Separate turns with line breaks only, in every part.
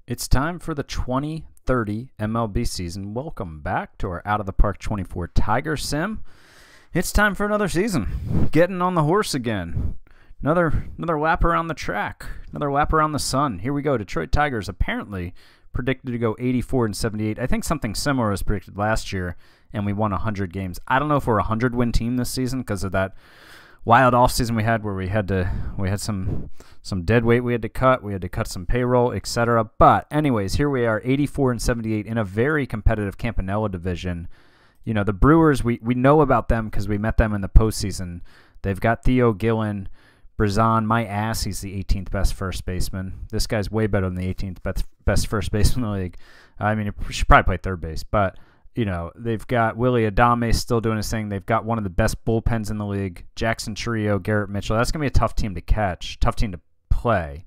It's time for the 2030 MLB season. Welcome back to our Out of the Park 24 Tiger Sim. It's time for another season. Getting on the horse again. Another lap around the track. Another lap around the sun. Here we go. Detroit Tigers apparently predicted to go 84-78. I think something similar was predicted last year, and we won 100 games. I don't know if we're a 100-win team this season because of that wild offseason we had where we had some dead weight we had to cut some payroll, etc. But anyways, here we are, 84-78 in a very competitive Campanella division. You know, the Brewers, we know about them because we met them in the postseason. They've got Theo Gillen, Brazan, my ass, he's the 18th best first baseman. This guy's way better than the 18th best first baseman in the league. I mean, he should probably play third base, but you know, they've got Willie Adame still doing his thing. They've got one of the best bullpens in the league. Jackson Trio, Garrett Mitchell. That's going to be a tough team to catch, tough team to play.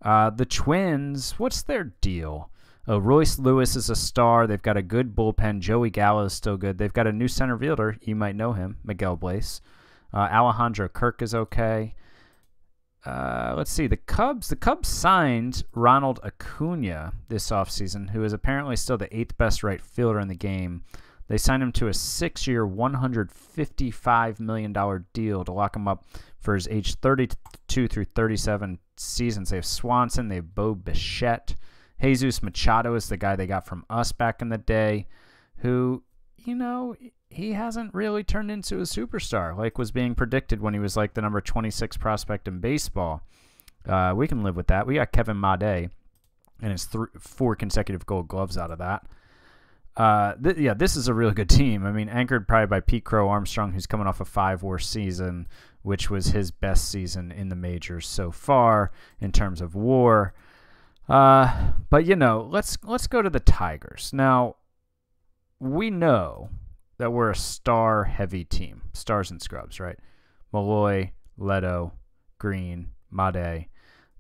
The Twins, what's their deal? Royce Lewis is a star. They've got a good bullpen. Joey Gallo is still good. They've got a new center fielder. You might know him, Miguel Blaze. Alejandro Kirk is okay. Let's see. The Cubs signed Ronald Acuna this offseason, who is apparently still the 8th best right fielder in the game. They signed him to a 6-year, $155 million deal to lock him up for his age 32 through 37 seasons. They have Swanson. They have Bo Bichette. Jesus Machado is the guy they got from us back in the day, who, you know, he hasn't really turned into a superstar like was being predicted when he was like the number 26 prospect in baseball. We can live with that. We got Kevin Made and his 4 consecutive gold gloves out of that. This is a really good team. I mean, anchored probably by Pete Crow Armstrong, who's coming off a 5-WAR season, which was his best season in the majors so far in terms of WAR. But, you know, let's go to the Tigers. Now, we know that we're a star-heavy team. Stars and scrubs, right? Malloy, Leto, Green, Made.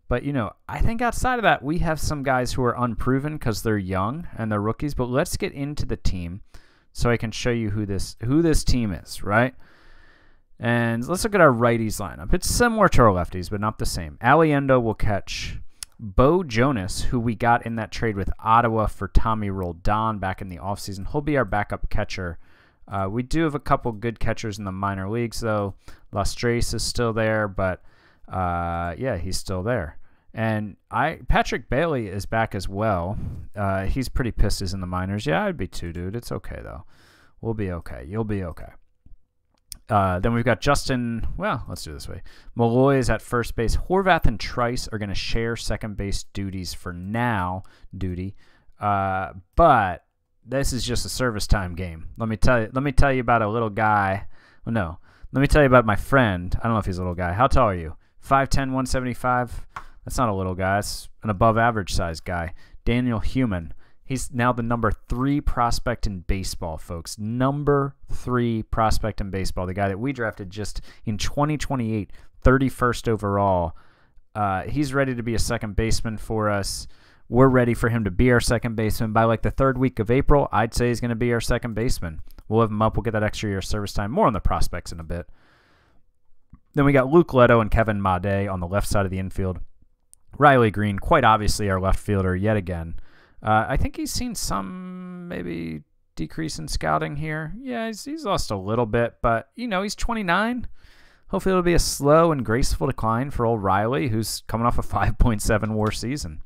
But, you know, I think outside of that, we have some guys who are unproven because they're young and they're rookies. But let's get into the team so I can show you who this team is, right? And let's look at our righties lineup. It's similar to our lefties, but not the same. Aliendo will catch. Bo Jonas, who we got in that trade with Ottawa for Tommy Roldan back in the offseason, he'll be our backup catcher. We do have a couple good catchers in the minor leagues, though. Lastrace is still there, but yeah, he's still there. And Patrick Bailey is back as well. He's pretty pissed he's in the minors. Yeah, I'd be too, dude. It's okay, though. We'll be okay. You'll be okay. Then we've got Justin. Well, let's do it this way. Malloy is at first base. Horvath and Trice are going to share second base duties for now. But this is just a service time game. Let me tell you about a little guy. Well, no. Let me tell you about my friend. I don't know if he's a little guy. How tall are you? 5'10", 175? That's not a little guy. That's an above average size guy. Daniel Human. He's now the number 3 prospect in baseball, folks. Number 3 prospect in baseball. The guy that we drafted just in 2028, 31st overall. He's ready to be a second baseman for us. We're ready for him to be our second baseman. By like the 3rd week of April, I'd say he's going to be our second baseman. We'll have him up. We'll get that extra year of service time. More on the prospects in a bit. Then we got Luke Leto and Kevin Made on the left side of the infield. Riley Green, quite obviously our left fielder yet again. I think he's seen some maybe decrease in scouting here. Yeah, he's lost a little bit, but, you know, he's 29. Hopefully it'll be a slow and graceful decline for old Riley, who's coming off a 5.7 WAR season.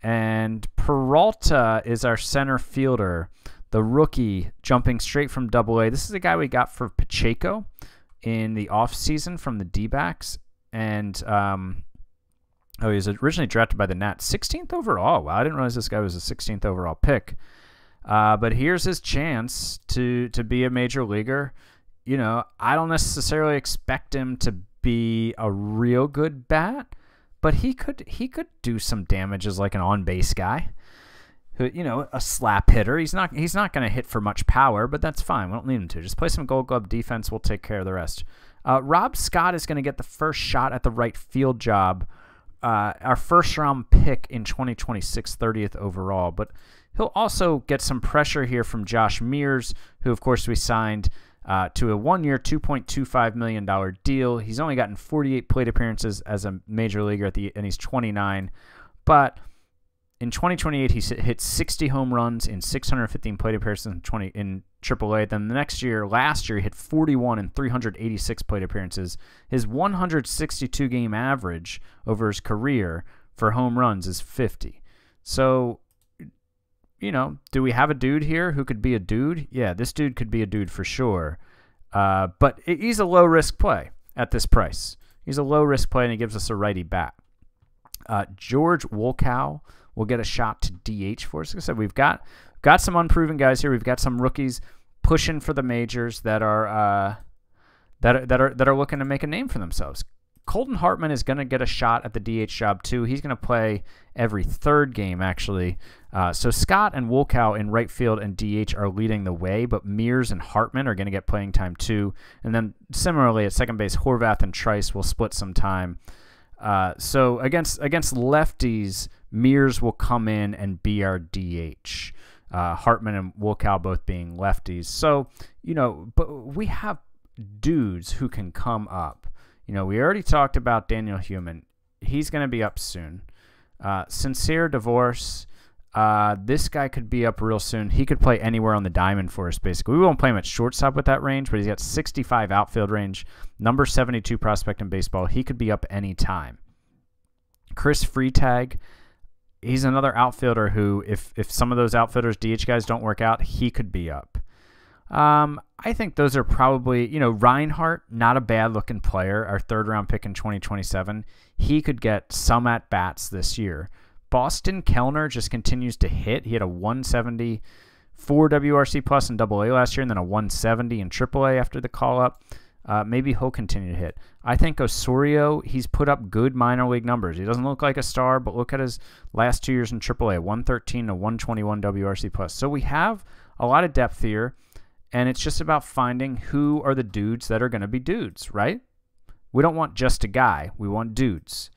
And Peralta is our center fielder, the rookie jumping straight from Double-A. This is the guy we got for Pacheco in the offseason from the D-backs. And he was originally drafted by the Nats. 16th overall. Wow, I didn't realize this guy was a 16th overall pick. But here's his chance to be a major leaguer. You know, I don't necessarily expect him to be a real good bat, but he could do some damage as like an on-base guy. Who, you know, a slap hitter. He's not going to hit for much power, but that's fine. We don't need him to. Just play some Gold Glove defense. We'll take care of the rest. Rob Scott is going to get the first shot at the right field job. Our first-round pick in 2026, 30th overall. But he'll also get some pressure here from Josh Mears, who, of course, we signed to a 1-year, $2.25 million deal. He's only gotten 48 plate appearances as a major leaguer and he's 29. But In 2028, he hit 60 home runs in 615 plate appearances in AAA. Then the last year, he hit 41 in 386 plate appearances. His 162-game average over his career for home runs is 50. So, do we have a dude here who could be a dude? Yeah, this dude could be a dude for sure. But he's a low-risk play at this price. He's a low-risk play, and he gives us a righty bat. George Wolkow will get a shot to DH for us. Like I said, we've got some unproven guys here. We've got some rookies pushing for the majors that are looking to make a name for themselves. Colton Hartman is going to get a shot at the DH job too. He's going to play every third game actually. So Scott and Wolkow in right field and DH are leading the way, but Mears and Hartman are going to get playing time too. And then similarly at second base, Horvath and Trice will split some time. So against lefties, Mears will come in and be our DH. Hartman and Wolkow both being lefties. So, but we have dudes who can come up. We already talked about Daniel Heumann. He's going to be up soon. Sincere Divorce, this guy could be up real soon. He could play anywhere on the diamond for us, basically. We won't play him at shortstop with that range, but he's got 65 outfield range, number 72 prospect in baseball. He could be up anytime. Chris Freitag, he's another outfielder who, if some of those outfielders, DH guys, don't work out, he could be up. I think those are probably, Reinhardt, not a bad-looking player, our third-round pick in 2027. He could get some at-bats this year. Boston Kellner just continues to hit. He had a 174 WRC plus in AA last year and then a 170 in AAA after the call-up. Maybe he'll continue to hit. I think Osorio, he's put up good minor league numbers. He doesn't look like a star, but look at his last 2 years in AAA, 113 to 121 WRC plus. So we have a lot of depth here. And it's just about finding who are the dudes that are going to be dudes, right? We don't want just a guy. We want dudes.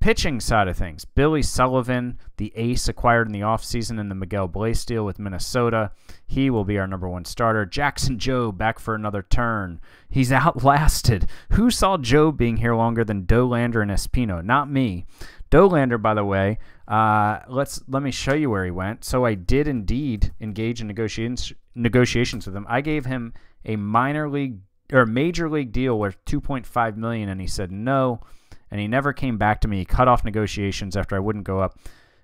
Pitching side of things, Billy Sullivan, the ace acquired in the offseason in the Miguel Bleis deal with Minnesota. He will be our number one starter. Jackson Joe back for another turn. He's outlasted. Who saw Joe being here longer than Dollander and Espino? Not me. Dollander, by the way, let me show you where he went. So I did indeed engage in negotiations with him. I gave him a major league deal worth $2.5 million, and he said no, and he never came back to me. He cut off negotiations after I wouldn't go up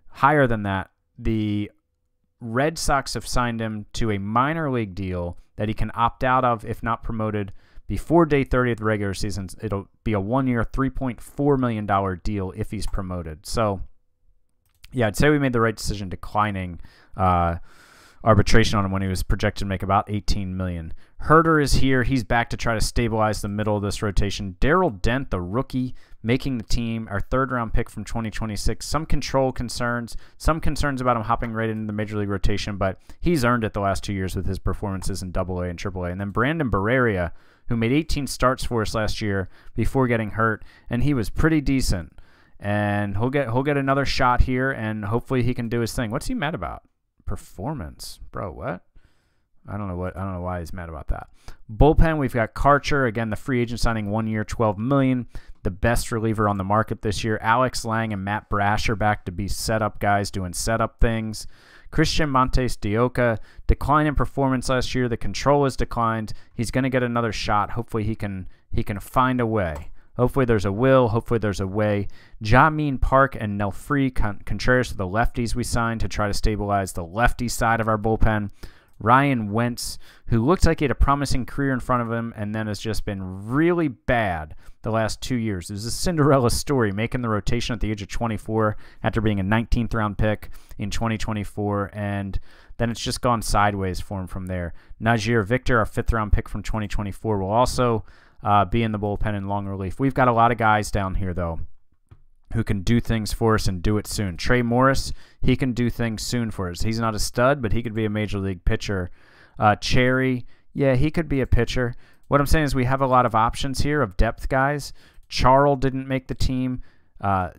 higher than that. The Red Sox have signed him to a minor league deal that he can opt out of if not promoted before day 30 of the regular season. It'll be a 1-year, $3.4 million deal if he's promoted. So, yeah, I'd say we made the right decision declining arbitration on him when he was projected to make about $18 million. Herder is here. He's back to try to stabilize the middle of this rotation. Darrell Dent, the rookie, making the team, our third-round pick from 2026. Some control concerns, some concerns about him hopping right into the major league rotation, but he's earned it the last 2 years with his performances in AA and AAA. And then Brandon Barreria, who made 18 starts for us last year before getting hurt, and he was pretty decent. And he'll get another shot here, and hopefully he can do his thing. What's he mad about? Performance, bro. What? I don't know why he's mad about that. Bullpen, we've got Karcher, again, the free agent signing, 1 year, $12 million, the best reliever on the market this year. Alex Lang and Matt Brash are back to be setup guys doing setup things. Christian Montes de Oca, decline in performance last year. The control has declined. He's going to get another shot. Hopefully he can find a way. Hopefully there's a will. Hopefully there's a way. Jamin Park and Nelfree Contreras are the lefties we signed to try to stabilize the lefty side of our bullpen. Ryan Wentz, who looked like he had a promising career in front of him and then has just been really bad the last 2 years. It was a Cinderella story, making the rotation at the age of 24 after being a 19th round pick in 2024, and then it's just gone sideways for him from there. Najir Victor, our 5th round pick from 2024, will also be in the bullpen in long relief. We've got a lot of guys down here, though, who can do things for us and do it soon. Trey Morris, he can do things soon for us. He's not a stud, but he could be a major league pitcher. Cherry, yeah, he could be a pitcher. What I'm saying is we have a lot of options here of depth guys. Charles didn't make the team.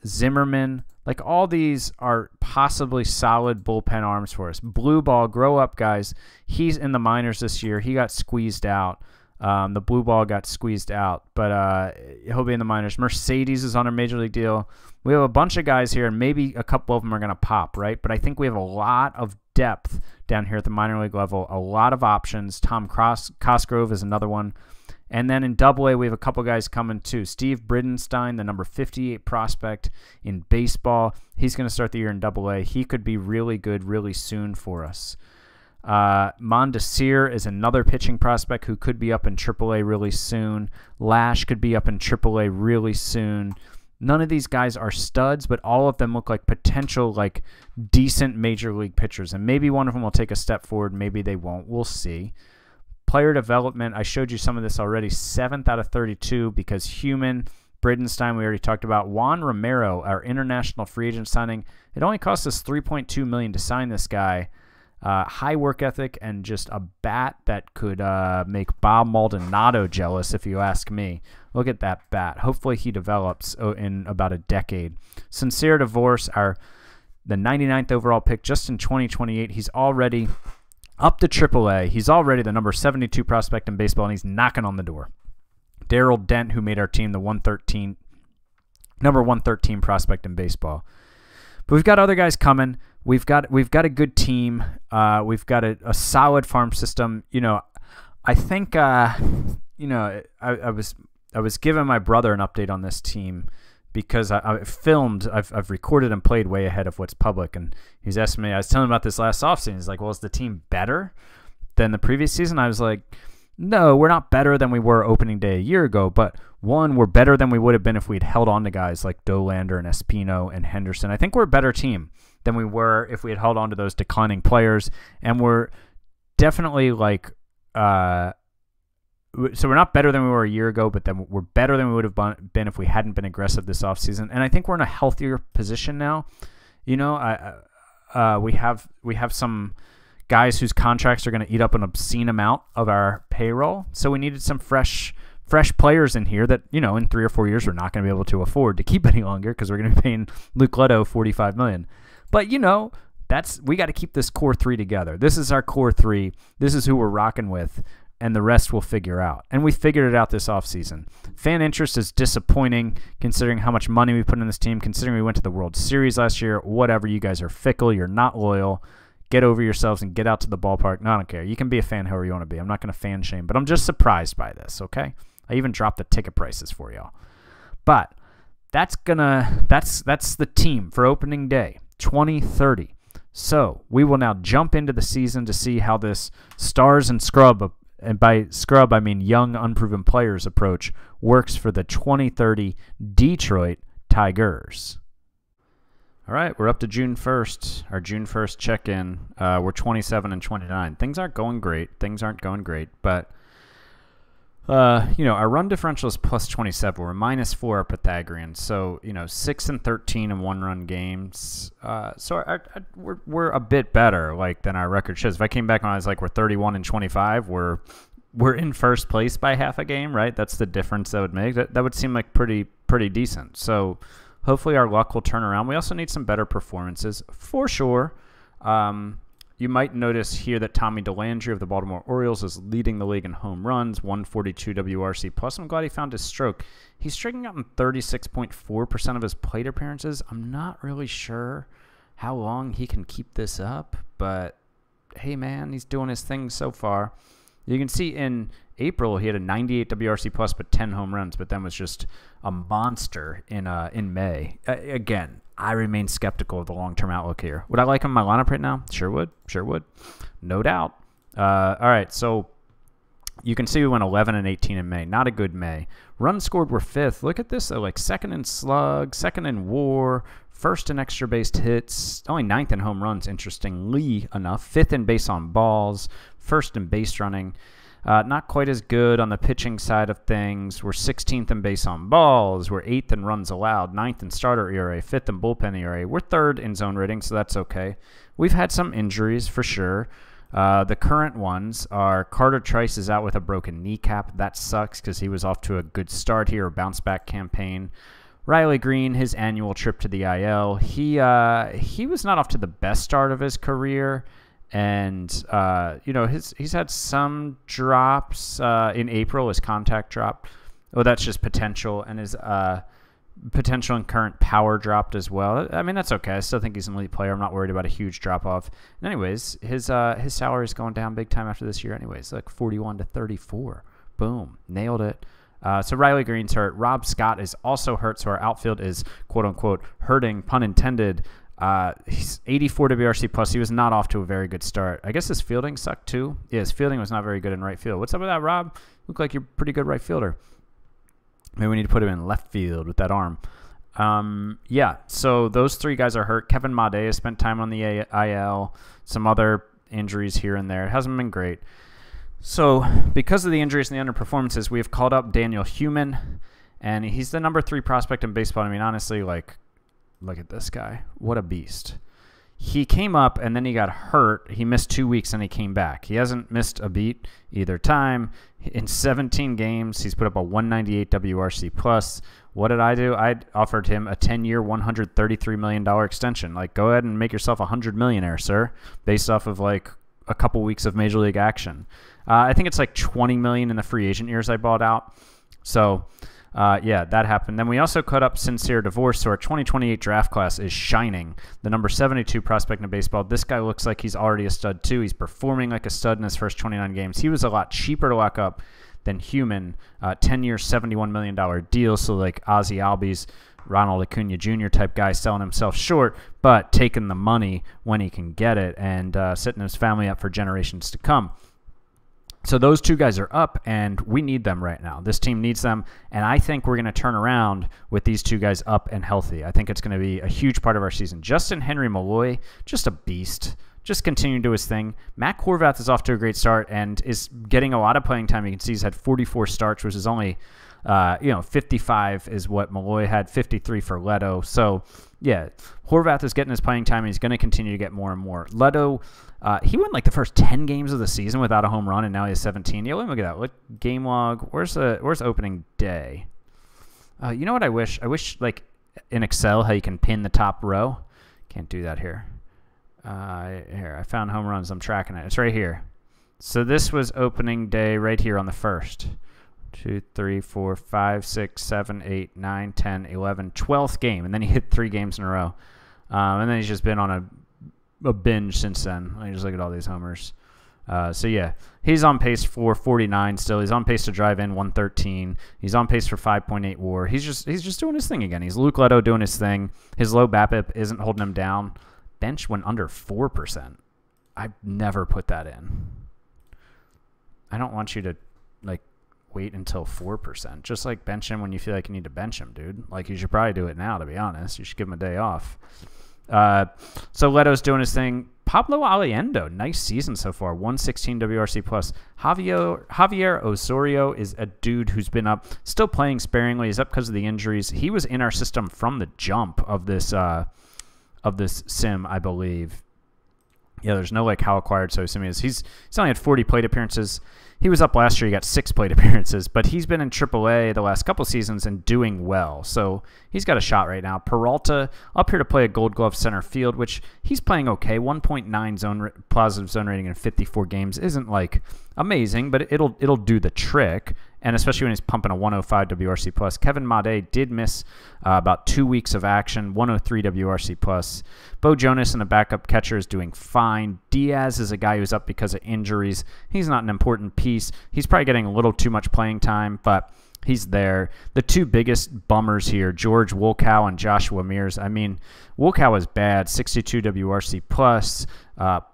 Zimmerman, like all these are possibly solid bullpen arms for us. Blue Ball, grow up, guys. He's in the minors this year. He got squeezed out. The blue ball got squeezed out, but he'll be in the minors. Mercedes is on a major league deal. We have a bunch of guys here, and maybe a couple of them are going to pop, right? But I think we have a lot of depth down here at the minor league level, a lot of options. Tom Cosgrove is another one. And then in Double-A, we have a couple guys coming too. Steve Bridenstine, the number 58 prospect in baseball. He's going to start the year in Double-A. He could be really good really soon for us. Mondesir is another pitching prospect who could be up in Triple-A really soon. Lash could be up in Triple-A really soon. None of these guys are studs, but all of them look like potential, like decent major league pitchers. And maybe one of them will take a step forward. Maybe they won't. We'll see. Player development, I showed you some of this already. 7th out of 32 because Human, Bridenstine, we already talked about. Juan Romero, our international free agent signing. It only cost us $3.2 million to sign this guy. High work ethic and just a bat that could make Bob Maldonado jealous, if you ask me. Look at that bat. Hopefully he develops in about a decade. Sincere Divorce, the 99th overall pick just in 2028. He's already up to AAA. He's already the number 72 prospect in baseball, and he's knocking on the door. Daryl Dent, who made our team the number 113 prospect in baseball. But we've got other guys coming. We've got a good team. We've got a solid farm system. You know, I think you know, I was giving my brother an update on this team because I've recorded and played way ahead of what's public, and he's asking me. I was telling him about this last offseason. He's like, "Well, is the team better than the previous season?" I was like, "No, we're not better than we were opening day a year ago, but one, we're better than we would have been if we'd held on to guys like Dolander and Espino and Henderson. I think we're a better team than we were if we had held on to those declining players, and we're definitely like so we're not better than we were a year ago, but then we're better than we would have been if we hadn't been aggressive this offseason. And I think we're in a healthier position now. You know, we have some guys whose contracts are going to eat up an obscene amount of our payroll, so we needed some fresh players in here that, you know, in 3 or 4 years we're not going to be able to afford to keep any longer because we're going to be paying Luke Leto $45 million. But, you know, we got to keep this core 3 together. This is our core 3. This is who we're rocking with, and the rest we'll figure out. And we figured it out this offseason. Fan interest is disappointing considering how much money we put in this team, considering we went to the World Series last year. Whatever, you guys are fickle. You're not loyal. Get over yourselves and get out to the ballpark. No, I don't care. You can be a fan however you want to be. I'm not going to fan shame, but I'm just surprised by this, okay? I even dropped the ticket prices for y'all. But that's the team for opening day 2030. So we will now jump into the season to see how this stars and scrub, and by scrub I mean young unproven players approach, works for the 2030 Detroit Tigers. All right, we're up to June 1st, our June 1st check-in. We're 27 and 29. Things aren't going great. But you know, our run differential is plus 27. We're minus 4 at Pythagorean. So, you know, 6 and 13 in one-run games. So we're a bit better, like, than our record shows. If I came back and I was like, we're 31 and 25, we're in first place by half a game, right? That's the difference that would make. That would seem like pretty decent. So hopefully our luck will turn around. We also need some better performances for sure. You might notice here that Tommy DeLandry of the Baltimore Orioles is leading the league in home runs, 142 WRC+. Plus, I'm glad he found his stroke. He's striking out in 36.4% of his plate appearances. I'm not really sure how long he can keep this up, but hey, man, he's doing his thing so far. You can see in April he had a 98 WRC+, but 10 home runs, but then was just a monster in May. Again, I remain skeptical of the long-term outlook here. Would I like him in my lineup right now? Sure would. No doubt. All right, so you can see we went 11 and 18 in May. Not a good May. Runs scored were 5th. Look at this, though, like 2nd in slug, 2nd in WAR, 1st in extra base hits, only 9th in home runs, interestingly enough. 5th in base on balls, 1st in base running. Not quite as good on the pitching side of things. We're 16th in base on balls. We're 8th in runs allowed, 9th in starter ERA, 5th in bullpen ERA. We're 3rd in zone rating, so that's okay. We've had some injuries for sure. The current ones are Carter Trice is out with a broken kneecap. That sucks because he was off to a good start here, a bounce-back campaign. Riley Green, his annual trip to the IL. He was not off to the best start of his career, And, he's had some drops in April. His contact dropped. Well, that's just potential. And his potential and current power dropped as well. I mean, that's okay. I still think he's an elite player. I'm not worried about a huge drop-off. And anyways, his salary is going down big time after this year anyways, like 41 to 34. Boom. Nailed it. So Riley Green's hurt. Rob Scott is also hurt, so our outfield is, quote-unquote, hurting, pun intended. He's 84 WRC plus. He was not off to a very good start. I guess his fielding sucked too. Yeah, his fielding was not very good in right field. What's up with that, Rob? Look like you're a pretty good right fielder. Maybe we need to put him in left field with that arm. Yeah, so those three guys are hurt. Kevin Made has spent time on the IL. Some other injuries here and there. It hasn't been great. So because of the injuries and the underperformances, we have called up Daniel Human, and he's the number 3 prospect in baseball. I mean, honestly, like, look at this guy. What a beast. He came up, and then he got hurt. He missed 2 weeks, and he came back. He hasn't missed a beat either time. In 17 games, he's put up a 198 WRC+. What did I do? I offered him a 10-year, $133 million extension. Like, go ahead and make yourself a $100 millionaire, sir, based off of, like, a couple weeks of Major League action. I think it's like $20 million in the free agent years I bought out. So, yeah, that happened. Then we also cut up Sincere Divorce, so our 2028 draft class is shining. The number 72 prospect in baseball. This guy looks like he's already a stud, too. He's performing like a stud in his first 29 games. He was a lot cheaper to lock up than Human. 10-year, $71 million deal, so like Ozzie Albies, Ronald Acuna Jr. type guy selling himself short, but taking the money when he can get it and setting his family up for generations to come. So those two guys are up, and we need them right now. This team needs them, and I think we're going to turn around with these two guys up and healthy. I think it's going to be a huge part of our season. Justin Henry Malloy, just a beast. Just continuing to do his thing. Matt Horvath is off to a great start and is getting a lot of playing time. You can see he's had 44 starts, which is only 55 is what Malloy had, 53 for Leto. So, yeah, Horvath is getting his playing time, and he's going to continue to get more and more. Leto, he went like the first 10 games of the season without a home run, and now he has 17. Yeah, let me look at that. What game log? Where's opening day? You know what I wish? I wish, like, in Excel, how you can pin the top row. Can't do that here. Here, I found home runs. I'm tracking it. It's right here. So this was opening day right here on the 1st. 2, 3, 4, 5, 6, 7, 8, 9, 10, 11, 12th game. And then he hit 3 games in a row. And then he's just been on a binge since then. Let me just look at all these homers. So, yeah, he's on pace for 49 still. He's on pace to drive in 113. He's on pace for 5.8 WAR. He's just doing his thing again. He's Luke Leto doing his thing. His low BABIP isn't holding him down. Bench went under 4%. I never put that in. I don't want you to, like, wait until 4%. Just, like, bench him when you feel like you need to bench him, dude. Like, you should probably do it now, to be honest. You should give him a day off. So Leto's doing his thing. Pablo Aliendo, nice season so far. 116 WRC plus. Javier Osorio is a dude who's been up, still playing sparingly. He's up because of the injuries. He was in our system from the jump of this sim, I believe. Yeah, there's no like how acquired so sim is. He's only had 40 plate appearances. He was up last year. He got 6 plate appearances, but he's been in AAA the last couple seasons and doing well. So he's got a shot right now. Peralta up here to play a Gold Glove center field, which he's playing okay. 1.9 positive zone rating in 54 games isn't like amazing, but it'll do the trick. And especially when he's pumping a 105 WRC plus. Kevin Made did miss about 2 weeks of action, 103 WRC plus. Bo Jonas and the backup catcher is doing fine. Diaz is a guy who's up because of injuries. He's not an important piece. He's probably getting a little too much playing time, but he's there. The two biggest bummers here, George Wolkow and Joshua Mears. I mean, Wolkow is bad, 62 WRC plus,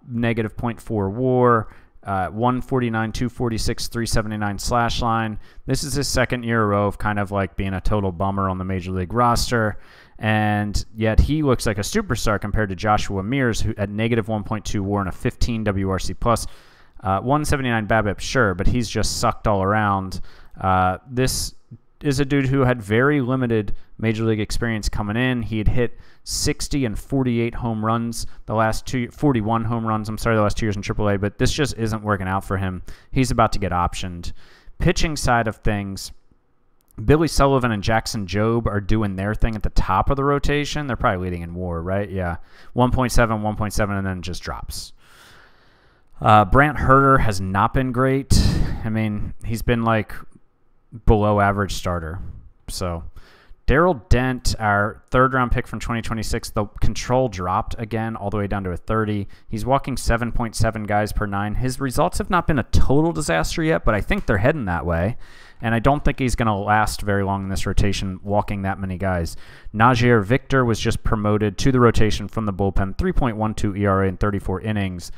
negative 0.4 WAR. 149, 246, 379 slash line. This is his second year in a row of kind of like being a total bummer on the Major League roster. And yet he looks like a superstar compared to Joshua Mears, who at negative 1.2 WAR and a 15 WRC plus. 179 BABIP, sure, but he's just sucked all around. This is a dude who had very limited Major League experience coming in. He had hit 60 and 48 home runs the last 41 home runs, the last 2 years in AAA, but this just isn't working out for him. He's about to get optioned. Pitching side of things, Billy Sullivan and Jackson Jobe are doing their thing at the top of the rotation. They're probably leading in WAR, right? Yeah. 1.7, 1.7, and then just drops. Brant Herter has not been great. I mean, he's been like below average starter. So Daryl Dent, our third-round pick from 2026, the control dropped again all the way down to a 30. He's walking 7.7 guys per 9. His results have not been a total disaster yet, but I think they're heading that way. And I don't think he's going to last very long in this rotation walking that many guys. Najee Victor was just promoted to the rotation from the bullpen, 3.12 ERA in 34 innings.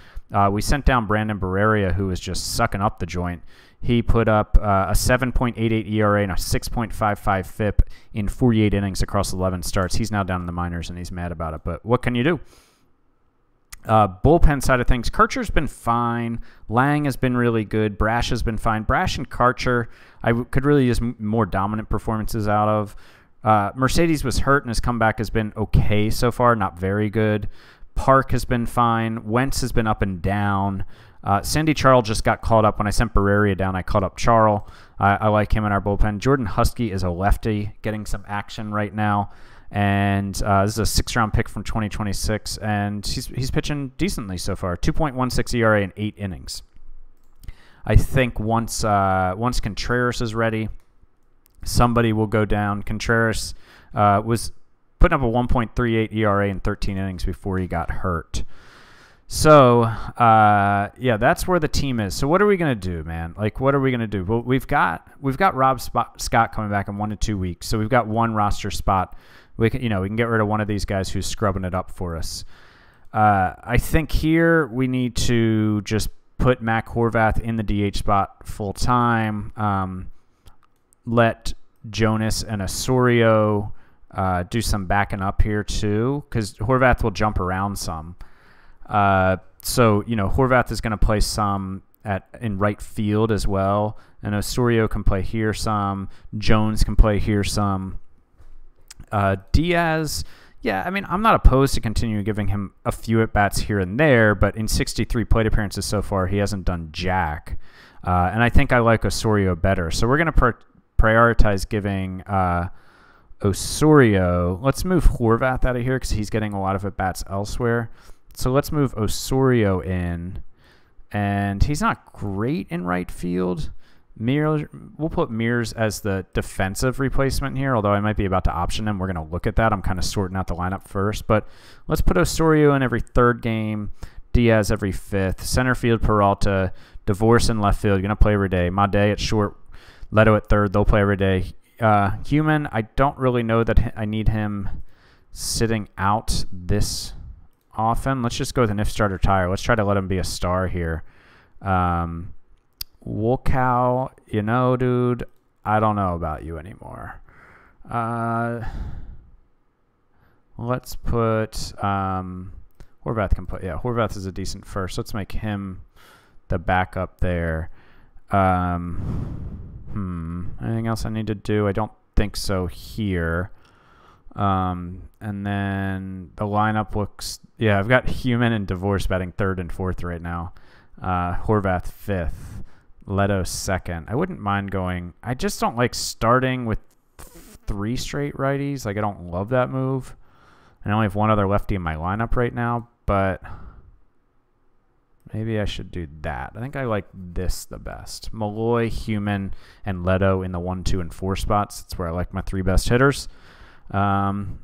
We sent down Brandon Barreria, who was just sucking up the joint. He put up a 7.88 ERA and a 6.55 FIP in 48 innings across 11 starts. He's now down in the minors, and he's mad about it. But what can you do? Bullpen side of things, Kircher's been fine. Lang has been really good. Brash has been fine. Brash and Kircher, I could really use more dominant performances out of. Mercedes was hurt, and his comeback has been okay so far, not very good. Park has been fine. Wentz has been up and down. Sandy Charles just got called up. When I sent Barreria down, I called up Charles. I like him in our bullpen. Jordan Husky is a lefty getting some action right now. And this is a sixth-round pick from 2026, and he's pitching decently so far. 2.16 ERA in 8 innings. I think once Contreras is ready, somebody will go down. Contreras was putting up a 1.38 ERA in 13 innings before he got hurt. So, yeah, that's where the team is. So what are we going to do, man? Like, what are we going to do? Well, we've got Rob Scott coming back in 1 to 2 weeks, so we've got one roster spot. We can get rid of one of these guys who's scrubbing it up for us. I think here we need to just put Mac Horvath in the DH spot full time. Let Jonas and Osorio do some backing up here too, because Horvath will jump around some. So Horvath is going to play some in right field as well, and Osorio can play here some. Jones can play here some. Diaz, yeah, I mean, I'm not opposed to continue giving him a few at-bats here and there, but in 63 plate appearances so far, he hasn't done jack. And I think I like Osorio better. So we're going to prioritize giving Osorio. Let's move Horvath out of here because he's getting a lot of at-bats elsewhere. So let's move Osorio in. And he's not great in right field. We'll put Mears as the defensive replacement here, although I might be about to option him. We're going to look at that. I'm kind of sorting out the lineup first. But let's put Osorio in every third game, Diaz every fifth, center field Peralta, Divorce in left field. You're going to play every day. Made at short, Leto at third. They'll play every day. Human, I don't really know that I need him sitting out this often. Let's just go with an if starter tire. Let's try to let him be a star here. Wolkow, dude, I don't know about you anymore. Let's put Horvath can play. Yeah, Horvath is a decent first. Let's make him the backup there. Anything else I need to do? I don't think so here. And then the lineup looks, yeah, I've got Human and Divorce batting third and fourth right now. Horvath fifth. Leto second. I wouldn't mind going. I just don't like starting with 3 straight righties. Like, I don't love that move. I only have one other lefty in my lineup right now, but maybe I should do that. I think I like this the best. Malloy, Human, and Leto in the 1, 2, and 4 spots. That's where I like my 3 best hitters. And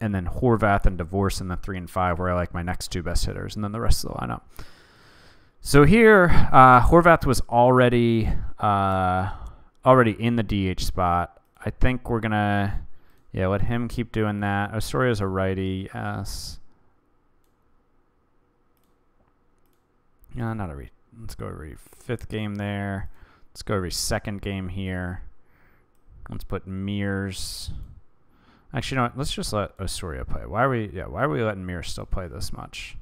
then Horvath and Divorce in the 3 and 5, where I like my next 2 best hitters, and then the rest of the lineup. So here, Horvath was already in the DH spot. I think we're gonna, let him keep doing that. Osorio's a righty, yes. No, not every. Let's go every 5th game there. Let's go every 2nd game here. Let's put Mears. Actually, you know what? Let's just let Osorio play. Why are we letting Mears still play this much?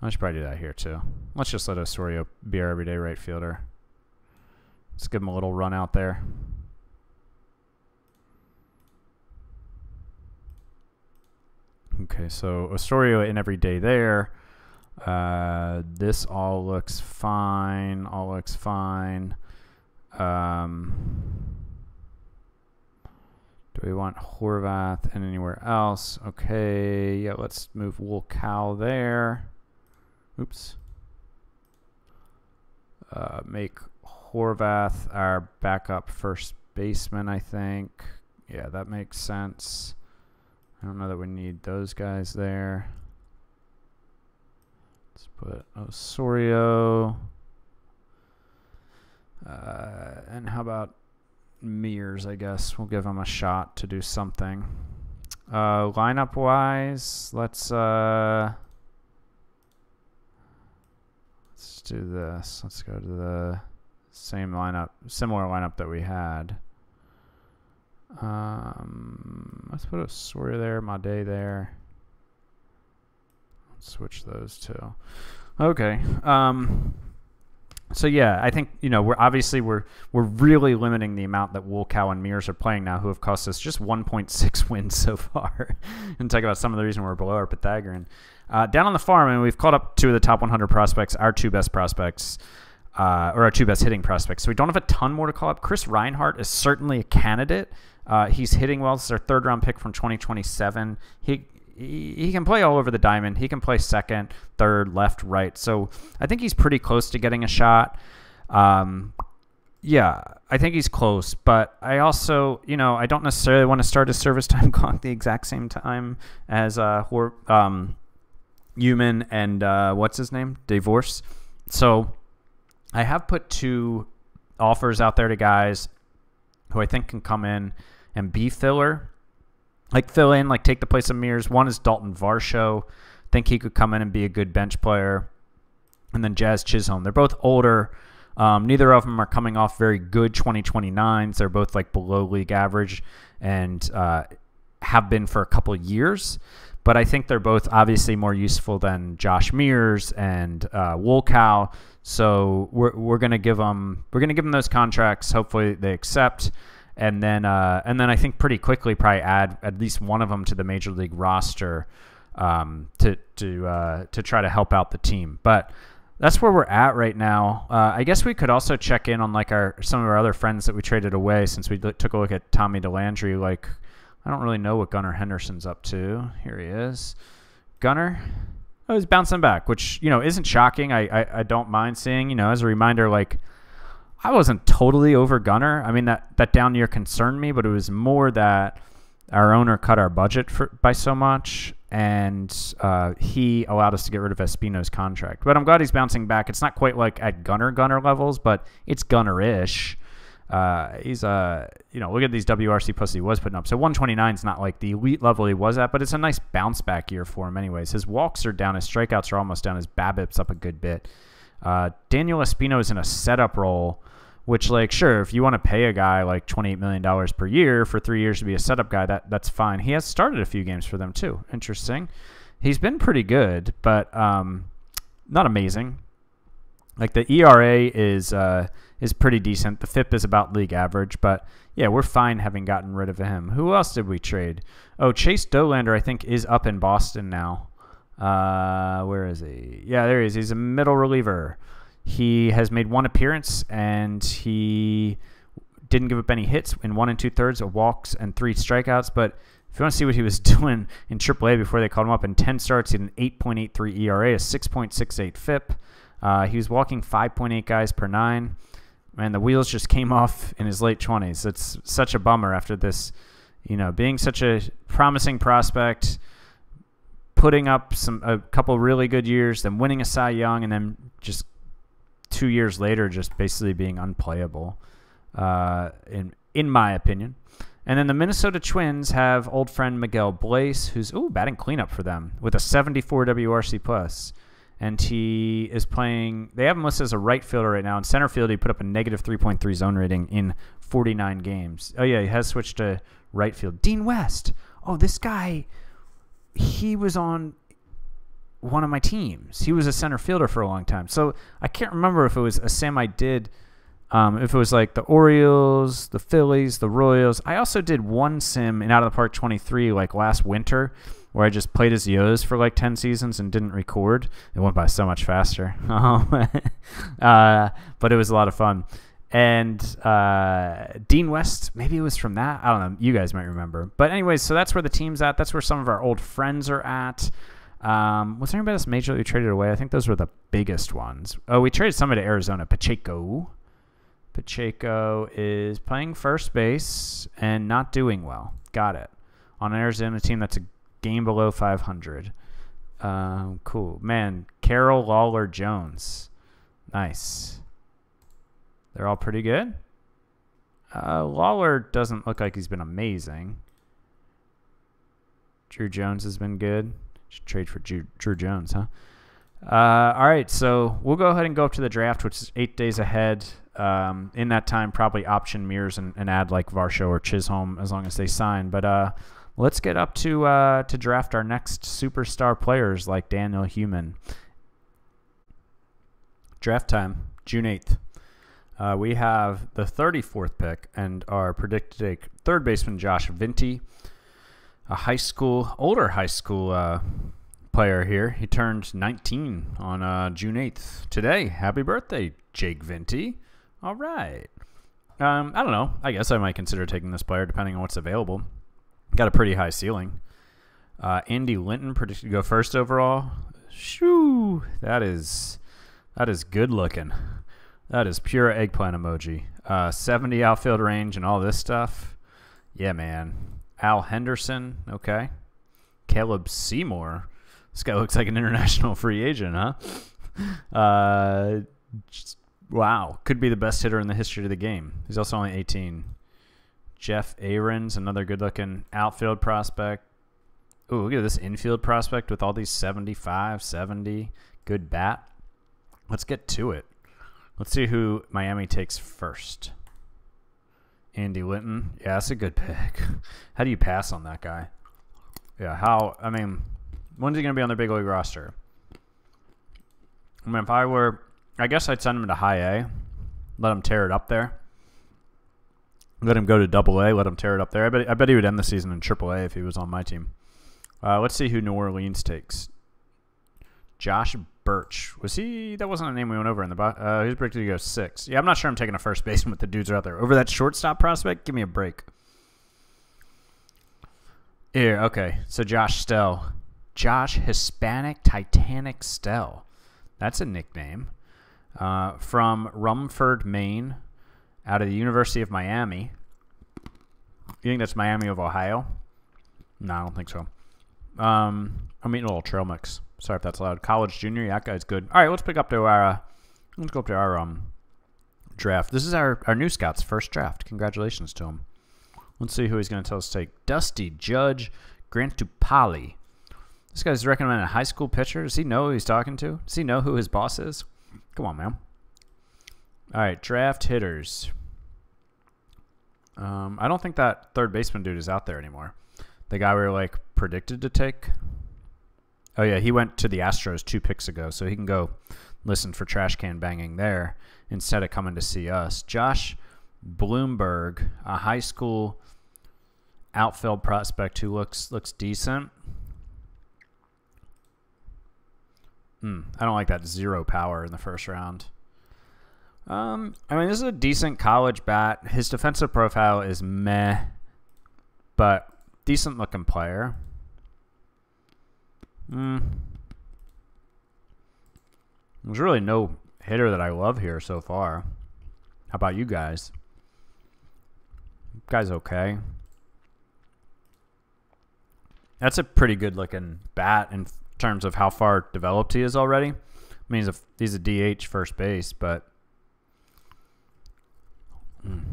I should probably do that here too. Let's just let Osorio be our everyday right fielder. Let's give him a little run out there. Okay, so Osorio in every day there. This all looks fine. All looks fine. Do Do we want Horvath and anywhere else? Okay, yeah, let's move Wolkow there. Oops. Make Horvath our backup first baseman, I think. Yeah, that makes sense. I don't know that we need those guys there. Let's put Osorio. And how about Mears, I guess. We'll give him a shot to do something. Lineup-wise, let's do this. Let's go to the same lineup, similar lineup that we had. Let's put Osorio there, Made there. Let's switch those two. Okay. So yeah, I think we're really limiting the amount that Wolkow and Mears are playing now, who have cost us just 1.6 wins so far. And talk about some of the reason we're below our Pythagorean. Down on the farm, and we've called up two of the top 100 prospects, our two best prospects, or our two best hitting prospects. So we don't have a ton more to call up. Chris Reinhardt is certainly a candidate. He's hitting well. This is our third-round pick from 2027. He can play all over the diamond. He can play second, third, left, right. So I think he's pretty close to getting a shot. Yeah, I think he's close. But I also, I don't necessarily want to start his service time clock the exact same time as Human and what's his name? Divorce. So I have put two offers out there to guys who I think can come in and be filler. Like fill in, like take the place of Mears. One is Dalton Varsho. Think he could come in and be a good bench player. And then Jazz Chisholm. They're both older. Neither of them are coming off very good 2029s. They're both like below league average and have been for a couple years. But I think they're both obviously more useful than Josh Mears and Wolkow. So we're gonna give them those contracts. Hopefully they accept. And then I think pretty quickly probably add at least one of them to the major league roster to try to help out the team. But that's where we're at right now. I guess we could also check in on like some of our other friends that we traded away since we took a look at Tommy DeLandry. Like I don't really know what Gunnar Henderson's up to. Here he is, Gunnar. Oh, he's bouncing back, which isn't shocking. I don't mind seeing. As a reminder, like. I wasn't totally over Gunnar. I mean, that down year concerned me, but it was more that our owner cut our budget by so much, and he allowed us to get rid of Espino's contract. But I'm glad he's bouncing back. It's not quite like at Gunnar levels, but it's Gunnar-ish. He's look at these WRC plus he was putting up. So 129 is not like the elite level he was at, but it's a nice bounce back year for him anyways. His walks are down, his strikeouts are almost down, his BABIP's up a good bit. Daniel Espino is in a setup role, which, like, sure, if you want to pay a guy like $28 million per year for 3 years to be a setup guy, that's fine. He has started a few games for them too. Interesting. He's been pretty good, but not amazing. Like the ERA is pretty decent. The FIP is about league average, but yeah, we're fine having gotten rid of him. Who else did we trade? Oh, Chase Dollander, I think, is up in Boston now. Where is he? Yeah, there he is. He's a middle reliever. He has made one appearance, and he didn't give up any hits in 1 2/3 of walks and 3 strikeouts. But if you want to see what he was doing in AAA before they called him up, in 10 starts, he had an 8.83 ERA, a 6.68 FIP. He was walking 5.8 guys per 9. Man, the wheels just came off in his late 20s. It's such a bummer after this, being such a promising prospect, putting up a couple really good years, then winning a Cy Young, and then just 2 years later just basically being unplayable, in my opinion. And then the Minnesota Twins have old friend Miguel Blaze, who's batting cleanup for them with a 74 WRC plus. And he is playing, they have him listed as a right fielder right now. In center field, he put up a negative 3.3 zone rating in 49 games. Oh, yeah, he has switched to right field. Dean West. Oh, this guy, he was on one of my teams. He was a center fielder for a long time. So I can't remember if it was a sim I did, if it was like the Orioles, the Phillies, the Royals. I also did one sim in Out of the Park 23 like last winter where I just played as Yo's for like 10 seasons and didn't record. It went by so much faster. But it was a lot of fun. And Dean West, maybe it was from that. I don't know. You guys might remember. But anyways, so that's where the team's at. That's where some of our old friends are at. Was there anybody else major that we traded away? I think those were the biggest ones. Oh, we traded somebody to Arizona. Pacheco. Pacheco is playing first base and not doing well. Got it. On an Arizona team that's a game below 500. Cool. Man, Carroll, Lawler, Jones. Nice. They're all pretty good. Lawler doesn't look like he's been amazing. Drew Jones has been good. Should trade for Drew Jones, huh? All right, so we'll go ahead and go up to the draft, which is 8 days ahead. In that time, probably option Mears and add like Varsho or Chisholm as long as they sign. But let's get up to draft our next superstar players like Daniel Human. Draft time, June 8th. We have the 34th pick and our predicted take third baseman Josh Vinty, a older high school player here. He turned 19 on June 8th. Today, happy birthday, Jake Vinty. All right. I don't know. I guess I might consider taking this player depending on what's available. Got a pretty high ceiling. Andy Linton predicted to go first overall. Shoo! That is good looking. That is pure eggplant emoji. 70 outfield range and all this stuff. Yeah, man. Al Henderson. Okay. Caleb Seymour. This guy looks like an international free agent, huh? Wow. Could be the best hitter in the history of the game. He's also only 18. Jeff Ahrens, another good-looking outfield prospect. Ooh, look at this infield prospect with all these 75, 70. Good bat. Let's get to it. Let's see who Miami takes first. Andy Linton. Yeah, that's a good pick. How do you pass on that guy? Yeah, I mean, when's he going to be on their big league roster? I mean, I guess I'd send him to high A. Let him tear it up there. Let him go to double A. Let him tear it up there. I bet he would end the season in triple A if he was on my team. Let's see who New Orleans takes. Josh Birch. Was he? That wasn't a name we went over in the he was predicted to go 6. Yeah, I'm not sure I'm taking a first baseman with the dudes are out there. Over that shortstop prospect? Give me a break. Here, okay. So Josh Stell. Josh Hispanic Titanic Stell. That's a nickname. From Rumford, Maine, out of the University of Miami. You think that's Miami of Ohio? No, I don't think so. I'm eating a little trail mix. Sorry if that's loud. College junior, yeah, that guy's good. All right, let's pick up to our draft. This is our new scout's first draft. Congratulations to him. Let's see who he's going to tell us to take. Dusty Judge Grantupali. This guy's recommending a high school pitcher. Does he know who he's talking to? Does he know who his boss is? Come on, man. All right, draft hitters. I don't think that third baseman dude is out there anymore. The guy we were like predicted to take. Oh, yeah, he went to the Astros 2 picks ago, so he can go listen for trash can banging there instead of coming to see us. Josh Bloomberg, a high school outfield prospect who looks decent. I don't like that 0 power in the first round. I mean, this is a decent college bat. His defensive profile is meh, but decent looking player. There's really no hitter that I love here so far. How about you guys? Guy's okay. That's a pretty good looking bat in terms of how far developed he is already. I mean, he's a DH first base, but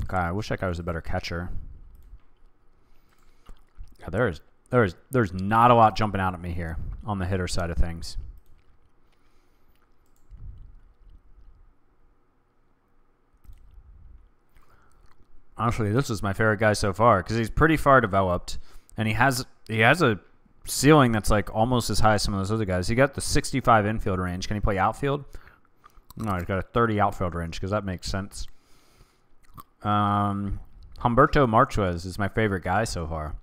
God, I wish that guy was a better catcher. Yeah, there's not a lot jumping out at me here on the hitter side of things. Honestly, this is my favorite guy so far because he's pretty far developed, and he has a ceiling that's like almost as high as some of those other guys. He got the 65 infield range. Can he play outfield? No, he's got a 30 outfield range because that makes sense. Humberto Marquez is my favorite guy so far.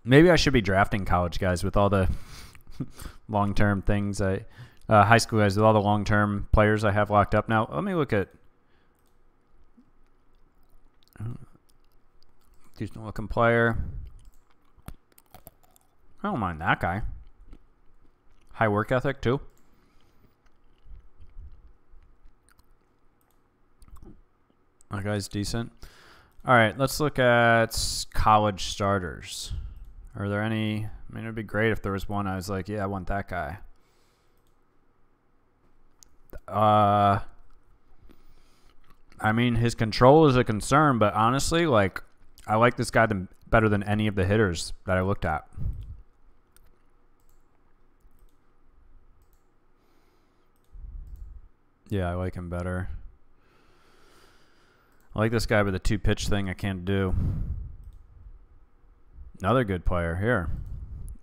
Maybe I should be drafting college guys with all the long-term things I high school guys with all the long-term players I have locked up. Now, let me look at decent looking player. I don't mind that guy. High work ethic, too. That guy's decent. All right, let's look at college starters. Are there any? I mean, it would be great if there was one I was like, yeah, I want that guy. I mean, his control is a concern, but honestly, like, I like this guy better than any of the hitters that I looked at. Yeah, I like him better. I like this guy with the 2-pitch thing I can't do. Another good player here.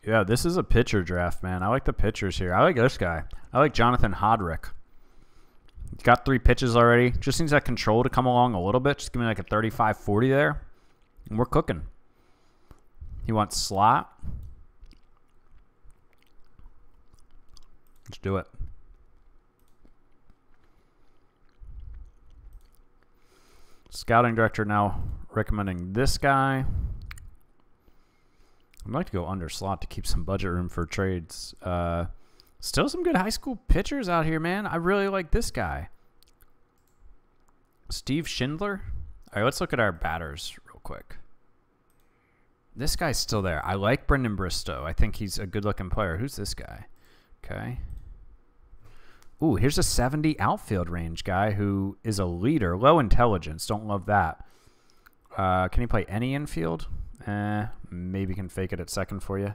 Yeah, this is a pitcher draft, man. I like the pitchers here. I like this guy. I like Jonathan Hodrick. He's got 3 pitches already. Just needs that control to come along a little bit. Just give me like a 35-40 there. And we're cooking. He wants slot. Let's do it. Scouting director now recommending this guy. I'd like to go under slot to keep some budget room for trades. Still some good high school pitchers out here, man. I really like this guy. Steve Schindler. All right, let's look at our batters real quick. This guy's still there. I like Brendan Bristow. I think he's a good-looking player. Who's this guy? Okay. Ooh, here's a 70 outfield range guy who is a leader. Low intelligence. Don't love that. Can he play any infield? Maybe can fake it at second for you.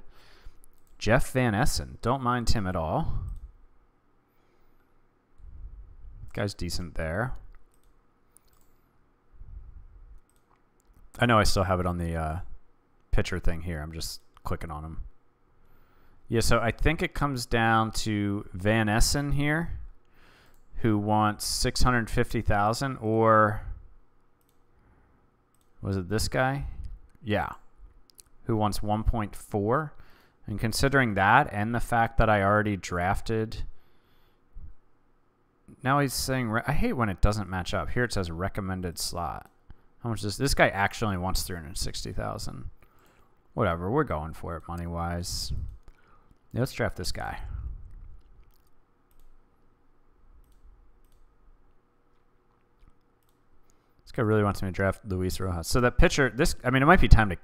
Jeff Van Essen. Don't mind him at all. Guy's decent there. I know I still have it on the pitcher thing here. I'm just clicking on him. Yeah, so I think it comes down to Van Essen here, who wants $650,000, or was it this guy? Yeah, who wants 1.4. And considering that and the fact that I already drafted, now he's saying, I hate when it doesn't match up. Here it says recommended slot. How much is this guy actually wants? 360,000. Whatever, we're going for it money wise. Yeah, let's draft this guy. This guy really wants me to draft Luis Rojas. So that pitcher, I mean, it might be time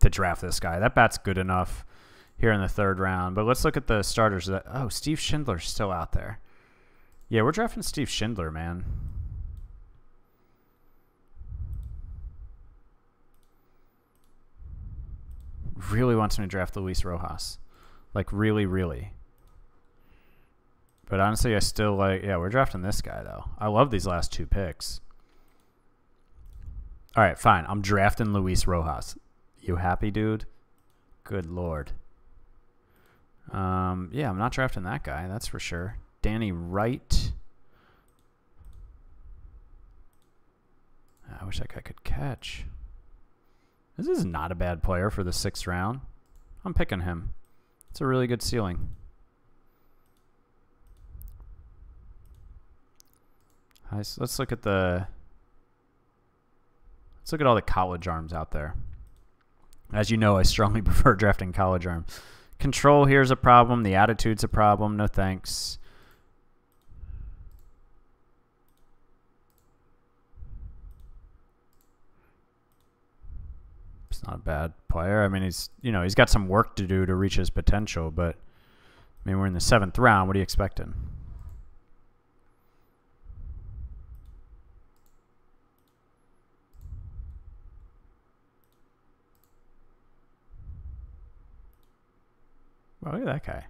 to draft this guy. That bat's good enough here in the 3rd round. But let's look at the starters. Oh, Steve Schindler's still out there. Yeah, we're drafting Steve Schindler, man. Really wants me to draft Luis Rojas. Like, really, really. But honestly, I still like... Yeah, we're drafting this guy, though. I love these last 2 picks. All right, fine. I'm drafting Luis Rojas. You happy, dude? Good Lord. Yeah, I'm not drafting that guy. That's for sure. Danny Wright. I wish that guy could catch. This is not a bad player for the 6th round. I'm picking him. It's a really good ceiling. Nice. Let's look at all the college arms out there. As you know, I strongly prefer drafting college arms. Control here's a problem. The attitude's a problem. No thanks. It's not a bad player. I mean, he's got some work to do to reach his potential, but I mean, we're in the 7th round. What are you expecting? Well, look at that guy.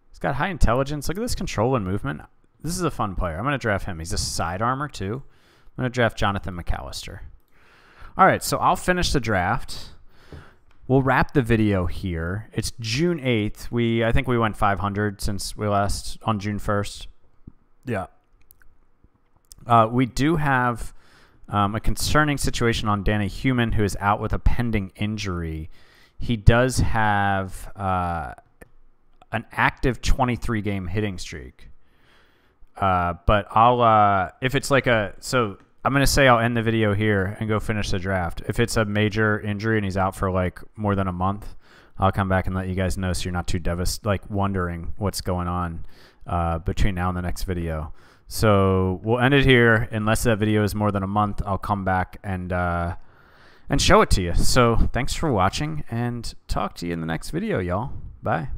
He's got high intelligence. Look at this control and movement. This is a fun player. I'm going to draft him. He's a side armor, too. I'm going to draft Jonathan McAllister. All right, so I'll finish the draft. We'll wrap the video here. It's June 8th. I think we went 500 since we last on June 1st. Yeah. We do have a concerning situation on Danny Human, who is out with a pending injury. He does have a an active 23-game hitting streak. But I'll if it's like so I'm going to say I'll end the video here and go finish the draft. If it's a major injury and he's out for like more than a month, I'll come back and let you guys know so you're not too wondering what's going on between now and the next video. So we'll end it here. Unless that video is more than a month, I'll come back and show it to you. So thanks for watching, and talk to you in the next video, y'all. Bye.